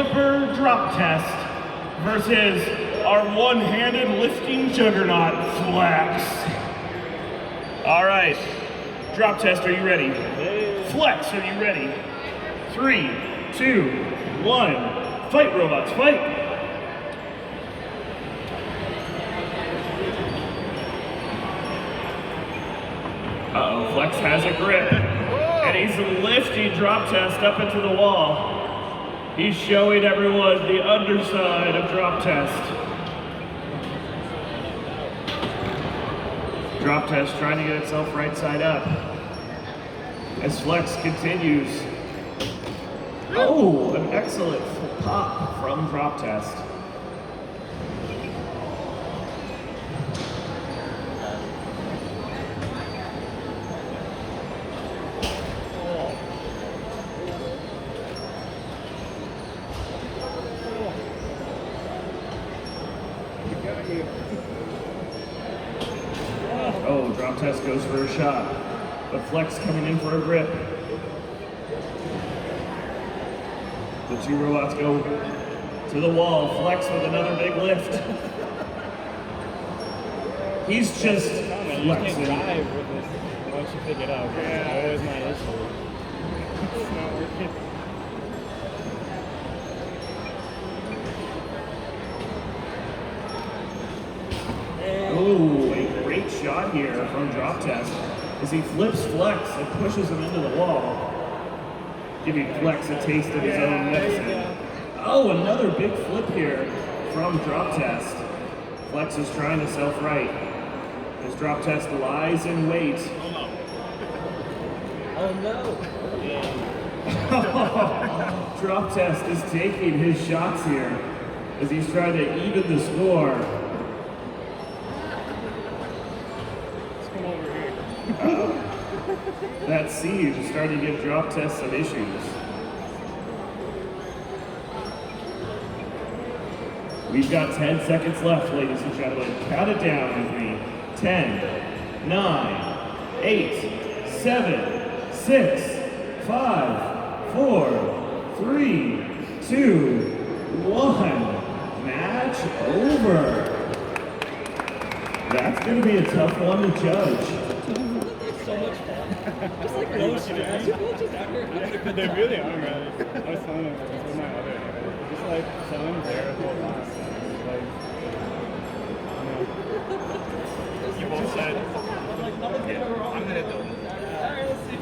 flipper drop test versus our one-handed lifting juggernaut, Flex. All right, drop test, are you ready? Flex, are you ready? 3, 2, 1, fight robots, fight! Uh-oh, Flex has a grip, and he's lifting drop test up into the wall. He's showing everyone the underside of drop test. Drop test trying to get itself right side up. As Flex continues. Oh, an excellent pop from drop test. Oh, drop test goes for a shot, but Flex coming in for a grip. The two robots go to the wall. Flex with another big lift. He's just flexing. You can't drive with this once you pick it up. Yeah. It's always my issue. It's not working. Oh, a great shot here from drop test as he flips Flex and pushes him into the wall, giving Flex a taste of his own medicine. Oh, another big flip here from drop test. Flex is trying to self-right as drop test lies in wait. Oh no! Drop test is taking his shots here as he's trying to even the score. That siege is starting to give drop test some issues. We've got 10 seconds left, ladies and gentlemen. Count it down with me. 10, 9, 8, 7, 6, 5, 4, 3, 2, 1. Match over. That's going to be a tough one to judge. So much fun. Just like those guys. They really are, man. I was telling them with my other, just like selling their whole class. Like, you know. You both said, I'm gonna do it.